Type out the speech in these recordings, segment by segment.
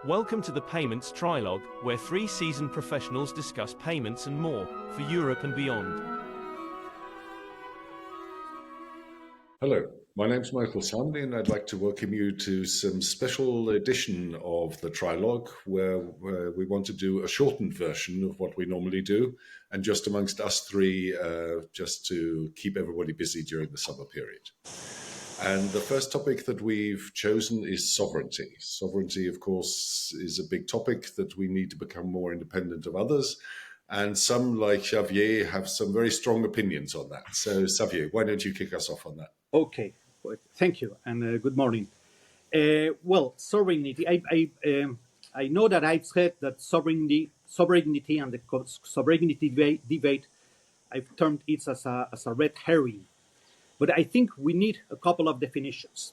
Welcome to the Payments Trilogue, where three seasoned professionals discuss payments and more for Europe and beyond. Hello, my name's Michael Sandy, and I'd like to welcome you to some special edition of the Trilogue, where we want to do a shortened version of what we normally do, and just amongst us three, just to keep everybody busy during the summer period. And the first topic that we've chosen is sovereignty. Sovereignty, of course, is a big topic that we need to become more independent of others. And some, like Xavier, have some very strong opinions on that. So, Xavier, why don't you kick us off on that? Okay, well, thank you, and good morning. Well, sovereignty. I know that I've said that sovereignty, and the sovereignty debate, I've termed it as a red herring. But I think we need a couple of definitions.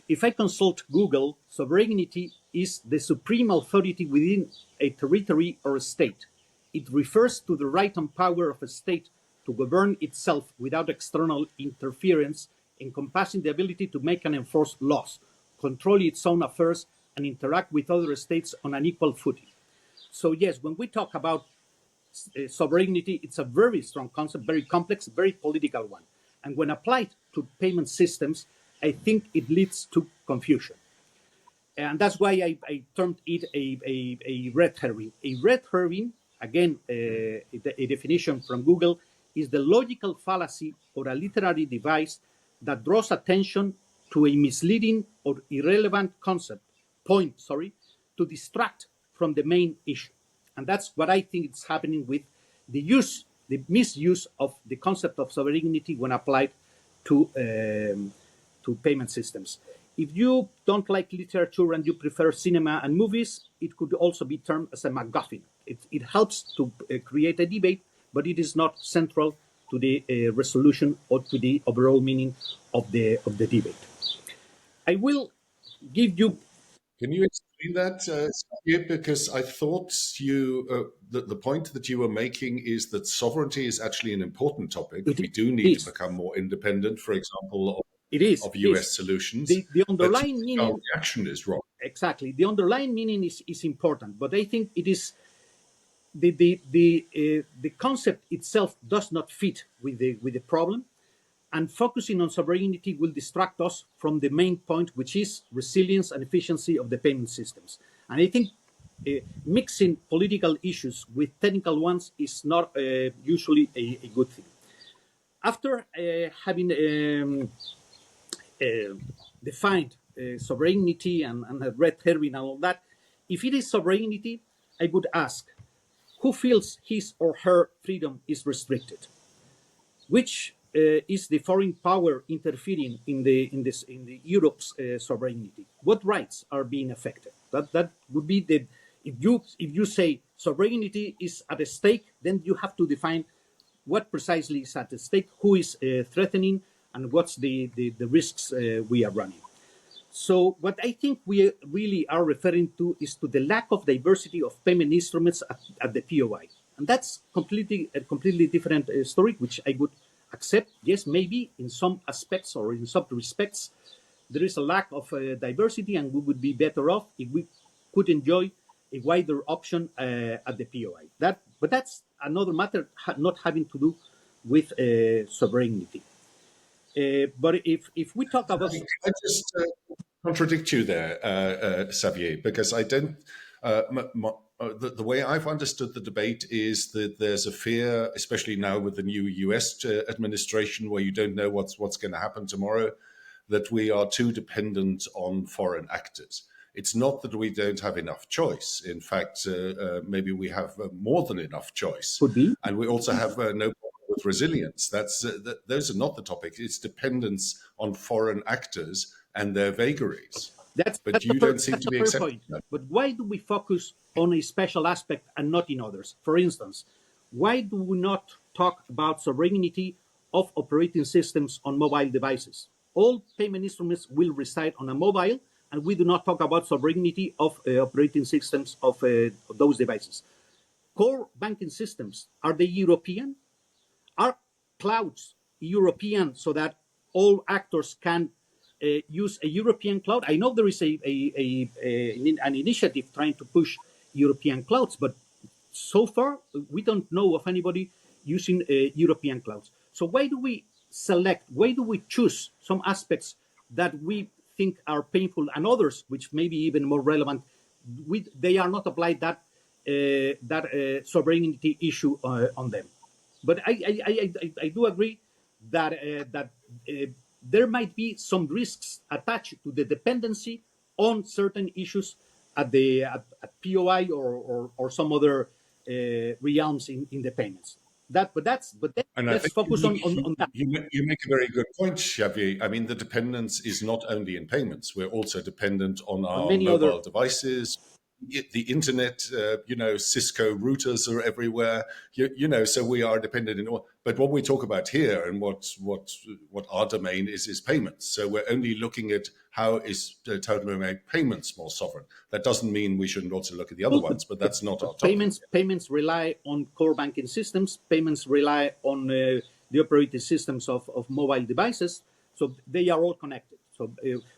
If I consult Google, sovereignty is the supreme authority within a territory or a state. It refers to the right and power of a state to govern itself without external interference, encompassing the ability to make and enforce laws, control its own affairs, and interact with other states on an equal footing. So yes, when we talk about sovereignty, it's a very strong concept, very complex, very political one. And when applied to payment systems, I think it leads to confusion. And that's why I termed it a red herring. A red herring, again, a definition from Google, is the logical fallacy or a literary device that draws attention to a misleading or irrelevant point, to distract from the main issue. And that's what I think is happening with the misuse of the concept of sovereignty when applied to payment systems. If you don't like literature and you prefer cinema and movies, it could also be termed as a MacGuffin. It helps to create a debate, but it is not central to the resolution or to the overall meaning of the debate. I will give you. Can you explain that, Xavier? Because I thought the point that you were making is that sovereignty is actually an important topic. We do need to become more independent, for example, of US solutions. The underlying meaning. The action is wrong. Exactly. The underlying meaning is important, but I think it is the concept itself does not fit with the problem. And focusing on sovereignty will distract us from the main point, which is resilience and efficiency of the payment systems. And I think mixing political issues with technical ones is not usually a good thing. After having defined sovereignty and a red herring and all that, if it is sovereignty, I would ask, who feels his or her freedom is restricted? Which is the foreign power interfering in the Europe's sovereignty? What rights are being affected? That would be if you say sovereignty is at stake, then you have to define what precisely is at stake, who is threatening, and what's the risks we are running. So what I think we really are referring to is to the lack of diversity of payment instruments at the POI, and that's a completely different story, which I would accept. Yes, maybe in some aspects or in some respects, there is a lack of diversity, and we would be better off if we could enjoy a wider option at the POI. But that's another matter, not having to do with sovereignty. But if we talk about, I just contradict you there, Xavier, because I don't. The way I've understood the debate is that there's a fear, especially now with the new US administration, where you don't know what's going to happen tomorrow, that we are too dependent on foreign actors. It's not that we don't have enough choice. In fact, maybe we have more than enough choice. Could be. And we also have no problem with resilience. Those are not the topic. It's dependence on foreign actors and their vagaries. But you don't seem to be accepting that. But why do we focus on a special aspect and not in others? For instance, why do we not talk about sovereignty of operating systems on mobile devices? All payment instruments will reside on a mobile, and we do not talk about sovereignty of operating systems of those devices. Core banking systems, are they European? Are clouds European so that all actors can use a European cloud. I know there is an initiative trying to push European clouds, but so far we don't know of anybody using European clouds. So why do we choose some aspects that we think are painful and others which may be even more relevant? They are not applied that sovereignty issue on them. But I do agree that there might be some risks attached to the dependency on certain issues at POI or some other realms in the payments. Let's focus on that. You make a very good point, Xavier. I mean, the dependence is not only in payments. We're also dependent on our mobile devices, the internet. Cisco routers are everywhere. So we are dependent in all. But what we talk about here and what our domain is payments. So we're only looking at how is total payments more sovereign. That doesn't mean we shouldn't also look at the other ones, but that's not our topic. Payments rely on core banking systems. Payments rely on the operating systems of mobile devices. So they are all connected. So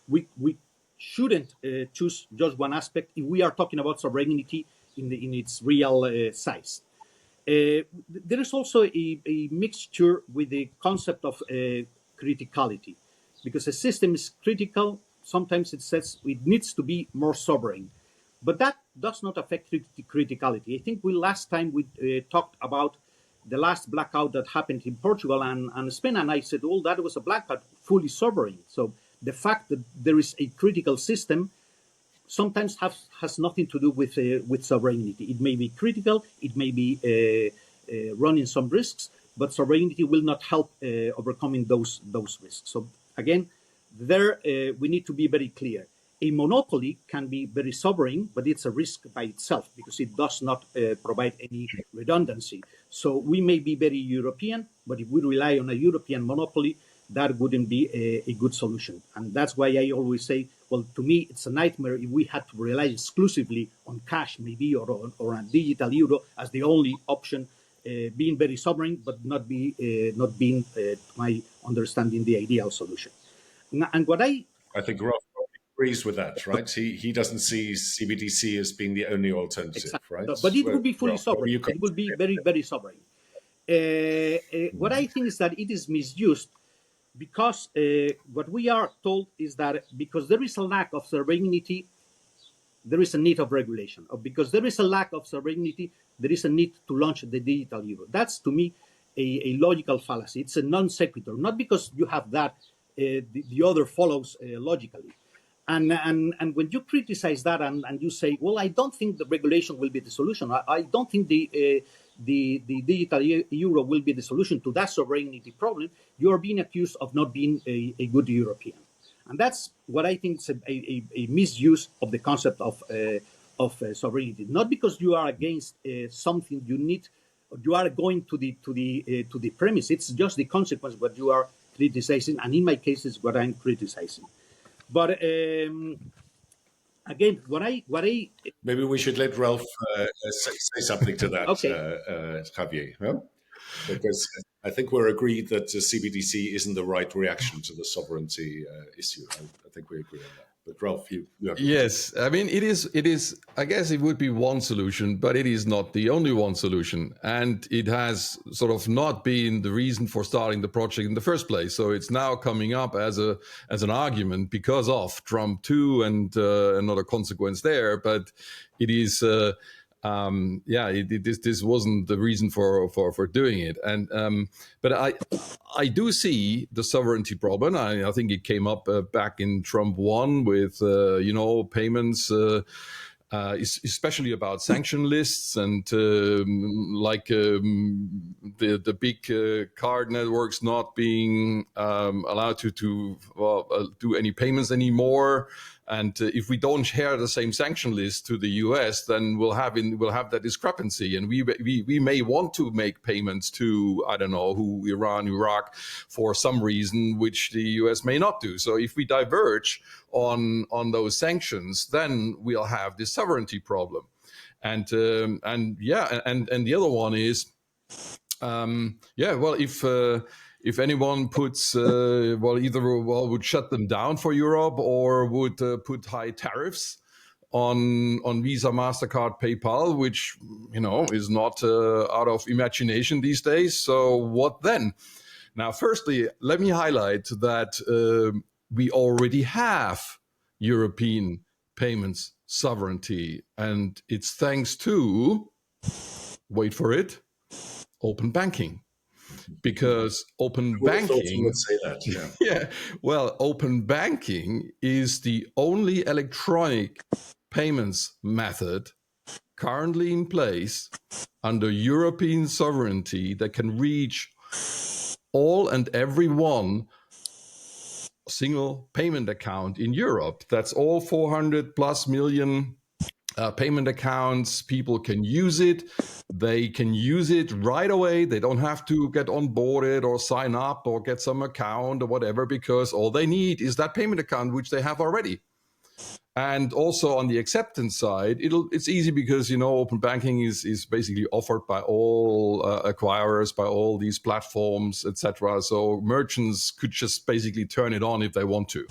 we shouldn't choose just one aspect if we are talking about sovereignty in its real size. There is also a mixture with the concept of criticality. Because a system is critical, sometimes it says it needs to be more sovereign. But that does not affect criticality. I think last time we talked about the last blackout that happened in Portugal and Spain, and I said, that was a blackout fully sovereign. So the fact that there is a critical system sometimes has nothing to do with sovereignty. It may be critical, it may be running some risks, but sovereignty will not help overcoming those risks. So again, we need to be very clear. A monopoly can be very sovereign, but it's a risk by itself because it does not provide any redundancy. So we may be very European, but if we rely on a European monopoly, that wouldn't be a good solution. And that's why I always say, to me, it's a nightmare if we had to rely exclusively on cash, maybe, or a digital euro as the only option, being very sovereign, but not being, to my understanding, the ideal solution. And what I think Ralph agrees with that, right? He doesn't see CBDC as being the only alternative, exactly. right? But it would be fully sovereign. It would be very, very sovereign. What I think is that it is misused because what we are told is that because there is a lack of sovereignty, there is a need of regulation. Or because there is a lack of sovereignty, there is a need to launch the digital euro. That's, to me, a logical fallacy. It's a non sequitur. Not because you have that, the other follows logically. And when you criticize that and you say, I don't think the regulation will be the solution. I don't think the digital euro will be the solution to that sovereignty problem. You are being accused of not being a good European. And that's what I think is a misuse of the concept of sovereignty. Not because you are against something you are going to the premise. It's just the consequence what you are criticizing, and in my case, is what I'm criticizing. But again, what I maybe we should let Ralph say something to that, okay. Javier, no? Because I think we're agreed that CBDC isn't the right reaction to the sovereignty issue. I think we agree on that. But Ralph, you have yes, I mean it is. I guess it would be one solution, but it is not the only one solution, and it has sort of not been the reason for starting the project in the first place. So it's now coming up as an argument because of Trump 2 and another consequence there. But it is. This wasn't the reason for doing it, and but I do see the sovereignty problem. I think it came up back in Trump 1 with payments, especially about sanction lists and the big card networks not being allowed to do any payments anymore. And if we don't share the same sanction list to the US, then we'll have that discrepancy, and we may want to make payments to Iran, Iraq for some reason, which the US may not do. So if we diverge on those sanctions, then we'll have this sovereignty problem. And the other one is, if anyone puts, would shut them down for Europe or would put high tariffs on Visa, MasterCard, PayPal, which, is not out of imagination these days. So what then? Now, firstly, let me highlight that we already have European payments sovereignty, and it's thanks to, wait for it, open banking. Because open banking would say that, yeah. yeah, well, open banking is the only electronic payments method currently in place under European sovereignty that can reach all and every one single payment account in Europe. That's all 400 plus million payment accounts. People can use it. They can use it right away. They don't have to get onboarded or sign up or get some account or whatever, because all they need is that payment account, which they have already. And also on the acceptance side, it's easy because, open banking is basically offered by all acquirers, by all these platforms, etc. So merchants could just basically turn it on if they want to.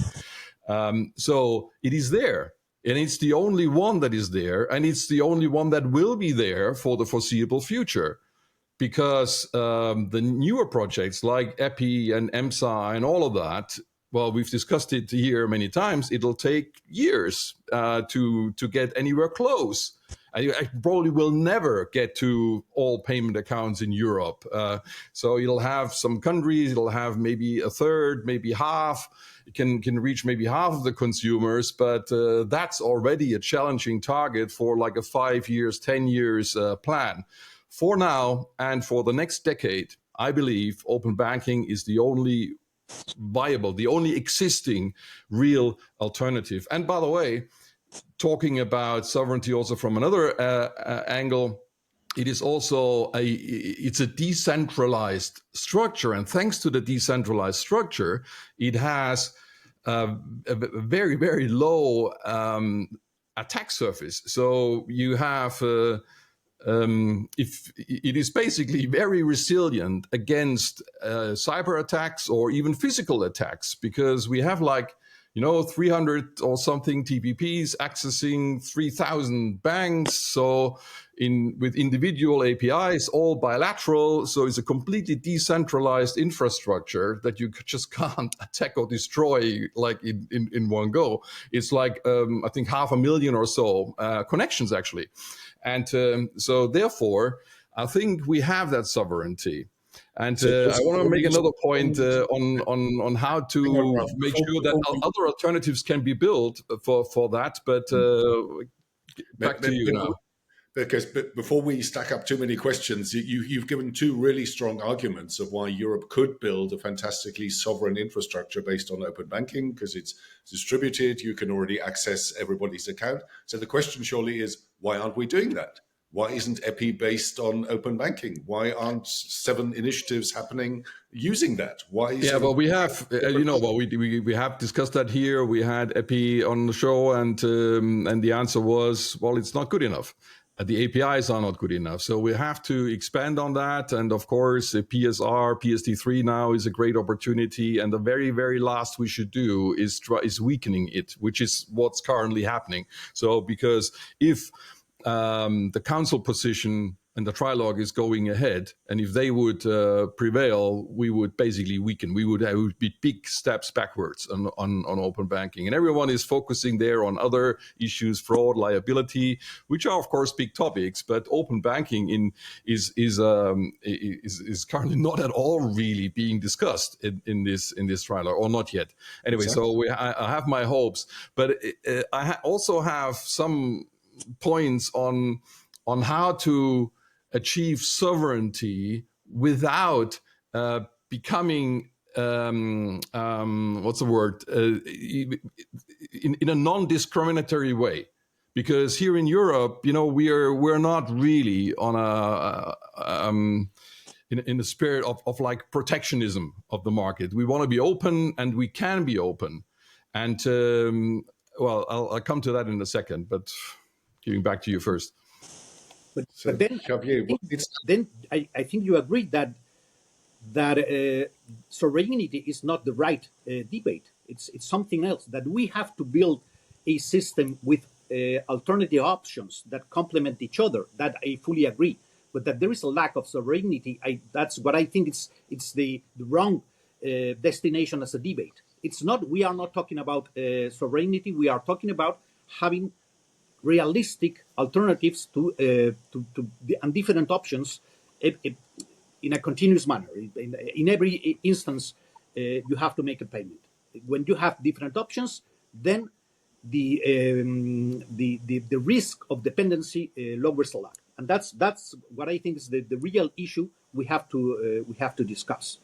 So it is there. And it's the only one that is there. And it's the only one that will be there for the foreseeable future. Because the newer projects like EPI and EMSA and all of that, well, we've discussed it here many times. It'll take years to get anywhere close. I probably will never get to all payment accounts in Europe. So it'll have some countries, it'll have maybe a third, maybe half. It can reach maybe half of the consumers, but that's already a challenging target for like a 5 years, 10 years plan. For now and for the next decade, I believe open banking is the only viable, the only existing real alternative. And by the way, talking about sovereignty also from another angle, it is also it's a decentralized structure. And thanks to the decentralized structure, it has a very, very low attack surface. So you have if it is basically very resilient against cyber attacks or even physical attacks, because we have 300 or something TPPs accessing 3,000 banks. So with individual APIs, all bilateral. So it's a completely decentralized infrastructure that you just can't attack or destroy like in one go. It's like, I think 500,000 or so connections actually. And so therefore, I think we have that sovereignty. And I want to make another point on how to make sure that other alternatives can be built for that. But back to you now. Because before we stack up too many questions, you've given two really strong arguments of why Europe could build a fantastically sovereign infrastructure based on open banking, because it's distributed, you can already access everybody's account. So the question surely is, why aren't we doing that? Why isn't EPI based on open banking? Why aren't 7 initiatives happening using that? Why? Well, we have, we have discussed that here. We had EPI on the show, and the answer was, well, it's not good enough. The APIs are not good enough. So we have to expand on that. And of course, PSR, PSD3 now is a great opportunity. And the very, very last we should do is weakening it, which is what's currently happening. So because if the council position and the trilogue is going ahead, and if they would prevail, we would basically weaken. It would be big steps backwards on open banking. And everyone is focusing there on other issues, fraud, liability, which are of course big topics. But open banking is currently not at all really being discussed in this trilogue, or not yet. Anyway, exactly. So I have my hopes, but I also have some points on how to achieve sovereignty without becoming what's the word in a non-discriminatory way, because here in Europe, we're not really on in the spirit of like protectionism of the market. We want to be open, and we can be open, and well, I'll come to that in a second, but giving back to you first. But then I think you agreed that that sovereignty is not the right debate. It's something else, that we have to build a system with alternative options that complement each other. That I fully agree. But that there is a lack of sovereignty, that's what I think it's the wrong destination as a debate. It's not. We are not talking about sovereignty. We are talking about having realistic alternatives to and different options in a continuous manner. In every instance, you have to make a payment. When you have different options, then the risk of dependency lowers a lot, and that's what I think is the real issue we have to discuss.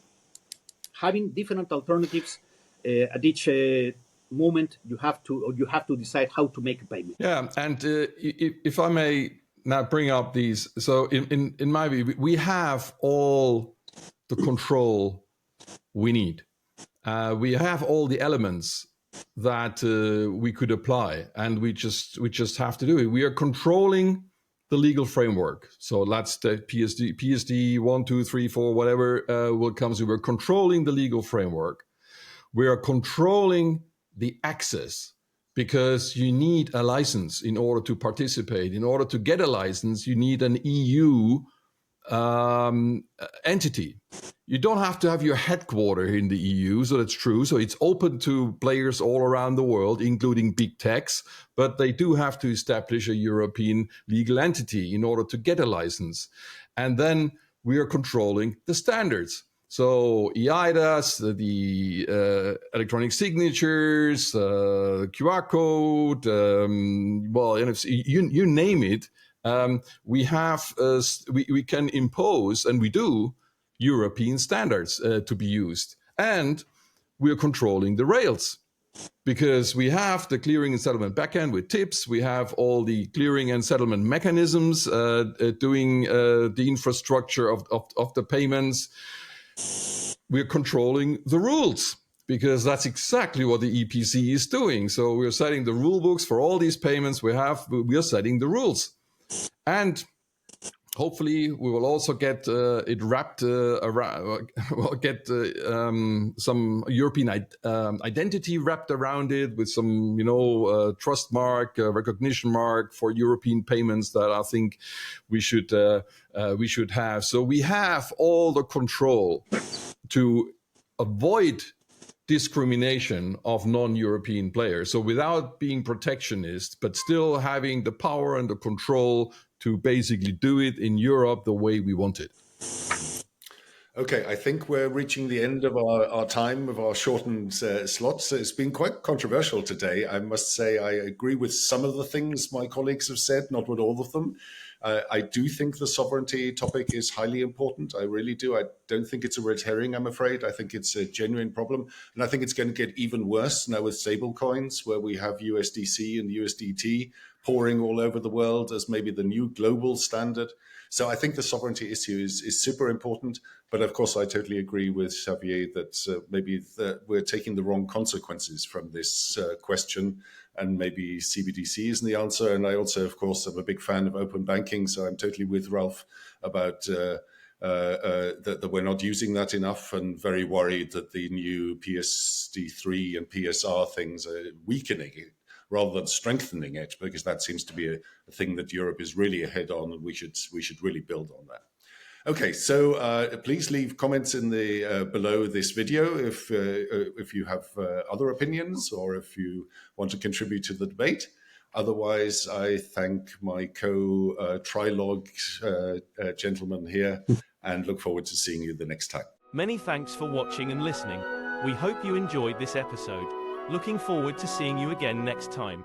Having different alternatives at each moment, you have to decide how to make a payment. Yeah, and if I may now bring up these, so in my view, we have all the control we need. We have all the elements that we could apply, and we just have to do it. We are controlling the legal framework. So that's the PSD 1, 2, 3, 4, whatever will come. So we're controlling the legal framework. We are controlling the access, because you need a license in order to participate. In order to get a license, you need an EU entity. You don't have to have your headquarters in the EU, so that's true. So it's open to players all around the world, including big techs, but they do have to establish a European legal entity in order to get a license. And then we are controlling the standards. So EIDAS, the electronic signatures, QR code, NFC, you name it. We have we can impose, and we do, European standards to be used, and we are controlling the rails, because we have the clearing and settlement backend with TIPS. We have all the clearing and settlement mechanisms doing the infrastructure of the payments. We're controlling the rules, because that's exactly what the EPC is doing. So we're setting the rule books for all these payments. We are setting the rules, and hopefully we will also get it wrapped around. We'll get some European identity wrapped around it, with some, trust mark, recognition mark for European payments that I think we should have. So we have all the control to avoid discrimination of non-European players. So without being protectionist, but still having the power and the control to basically do it in Europe the way we want it. Okay, I think we're reaching the end of our time, of our shortened slots. It's been quite controversial today. I must say I agree with some of the things my colleagues have said, not with all of them. I do think the sovereignty topic is highly important. I really do. I don't think it's a red herring, I'm afraid. I think it's a genuine problem. And I think it's going to get even worse now with stable coins, where we have USDC and USDT pouring all over the world as maybe the new global standard. So I think the sovereignty issue is super important. But of course, I totally agree with Xavier that maybe we're taking the wrong consequences from this question, and maybe CBDC isn't the answer. And I also, of course, am a big fan of open banking. So I'm totally with Ralph about that we're not using that enough, and very worried that the new PSD3 and PSR things are weakening it rather than strengthening it, because that seems to be a thing that Europe is really ahead on, and we should really build on that. Okay, so please leave comments in the below this video if you have other opinions, or if you want to contribute to the debate. Otherwise, I thank my co-trilogue gentleman here, and look forward to seeing you the next time. Many thanks for watching and listening. We hope you enjoyed this episode. Looking forward to seeing you again next time.